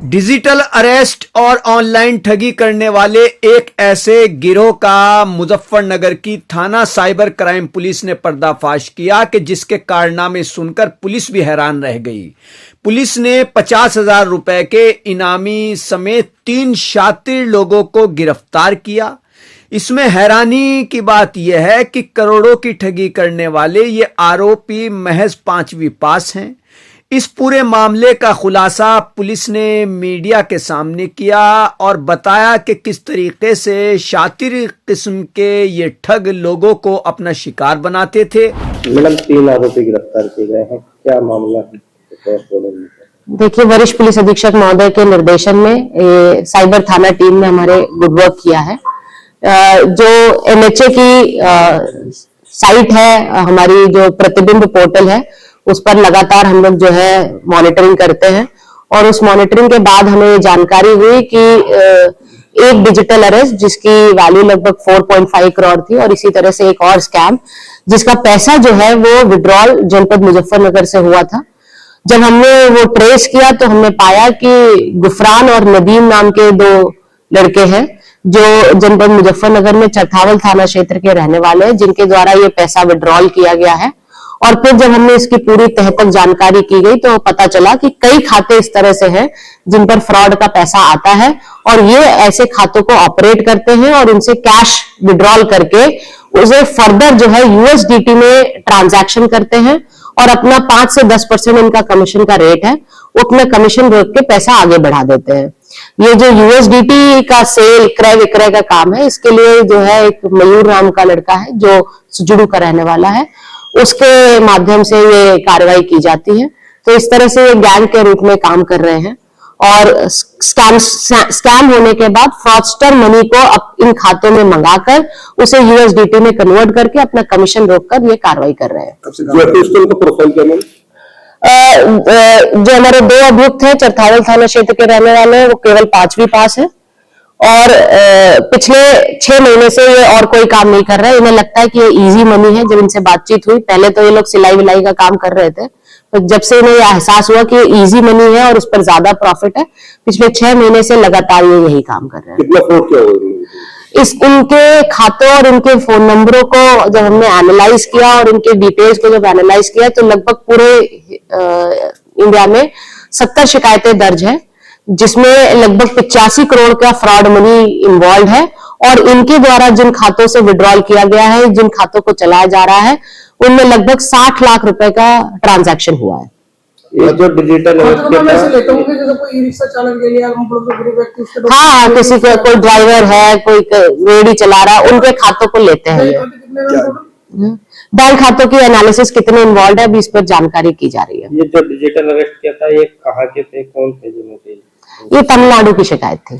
Digital arrest और online ठगी करने वाले एक ऐसे गिरोह का मुजफ्फरनगर की थाना साइबर क्राइम पुलिस ने पर्दाफाश किया कि जिसके कारनामे सुनकर पुलिस भी हैरान रह गई। पुलिस ने 50,000 रुपए के इनामी समेत 3 शातिर लोगों को गिरफ्तार किया। इसमें हैरानी की बात यह है कि करोड़ों की ठगी करने वाले ये आरोपी महज 5वीं पास हैं। इस पूरे मामले का खुलासा पुलिस ने मीडिया के सामने किया और बताया कि किस तरीके से शातिर किस्म के ये ठग लोगों को अपना शिकार बनाते थे। मैडम 3 आरोपी गिरफ्तार किए गए हैं, क्या मामला है? देखिए, वरिष्ठ पुलिस अधीक्षक महोदय के निर्देशन में साइबर थाना टीम ने हमारे गुड वर्क किया है। जो NHA की साइट है, हमारी जो प्रतिबिंब पोर्टल है, उस पर लगातार हम लोग जो है मॉनिटरिंग करते हैं और उस मॉनिटरिंग के बाद हमें जानकारी हुई कि एक डिजिटल अरेस्ट जिसकी वैल्यू लगभग 4.5 करोड़ थी और इसी तरह से एक और स्कैम जिसका पैसा जो है वो विड्रॉल जनपद मुजफ्फरनगर से हुआ था। जब हमने वो ट्रेस किया तो हमने पाया कि गुफरान और नदीम नाम के 2 लड़के हैं जो जनपद मुजफ्फरनगर में चरथावल थाना क्षेत्र के रहने वाले हैं, जिनके द्वारा ये पैसा विड्रॉल किया गया है। और फिर जब हमने इसकी पूरी तह तक जानकारी की गई तो पता चला कि कई खाते इस तरह से हैं जिन पर फ्रॉड का पैसा आता है और ये ऐसे खातों को ऑपरेट करते हैं और उनसे कैश विड्रॉल करके उसे फर्दर जो है USDT में ट्रांजैक्शन करते हैं और अपना 5 से 10% इनका कमीशन का रेट है, वो अपना कमीशन रोक के पैसा आगे बढ़ा देते हैं। ये जो USDT का सेल क्रय विक्रय का काम है, इसके लिए जो है एक मयूर नाम का लड़का है जो सुजुड़ू का रहने वाला है, उसके माध्यम से ये कार्रवाई की जाती है। तो इस तरह से ये गैंग के रूप में काम कर रहे हैं और स्कैम होने के बाद फ्रॉडस्टर मनी को इन खातों में मंगाकर उसे USDT में कन्वर्ट करके अपना कमीशन रोककर ये कार्रवाई कर रहे हैं। जो हमारे 2 अभियुक्त हैं चरथावल थाना क्षेत्र के रहने वाले हैं, वो केवल 5वीं पास है और पिछले 6 महीने से ये और कोई काम नहीं कर रहे हैं। इन्हें लगता है कि ये इजी मनी है। जब इनसे बातचीत हुई, पहले तो ये लोग सिलाई विलाई का काम कर रहे थे, तो जब से इन्हें यह एहसास हुआ कि ये इजी मनी है और उस पर ज्यादा प्रॉफिट है, पिछले 6 महीने से लगातार ये यही काम कर रहे हैं। कितना फ्रॉड किया हुआ? इनके खातों और इनके फोन नंबरों को जब हमने एनालाइज किया और इनके डिटेल्स को जब एनालाइज किया तो लगभग पूरे इंडिया में 70 शिकायतें दर्ज है, जिसमें लगभग 85 करोड़ का फ्रॉड मनी इन्वॉल्व है और इनके द्वारा जिन खातों से विड्रॉल किया गया है, जिन खातों को चलाया जा रहा है, उनमें लगभग 60 लाख रुपए का ट्रांजैक्शन हुआ है। ये जो डिजिटल हाँ, किसी को कोई ड्राइवर है, कोई रेडी चला रहा है, उनके खातों को लेते हैं। बैंक खातों की एनालिसिस कितने इन्वॉल्व है, अभी इस पर जानकारी की जा रही है। ये जो डिजिटल अरेस्ट किया था, ये कहाँ के थे, कौन थे? ये तमिलनाडु की शिकायत थी।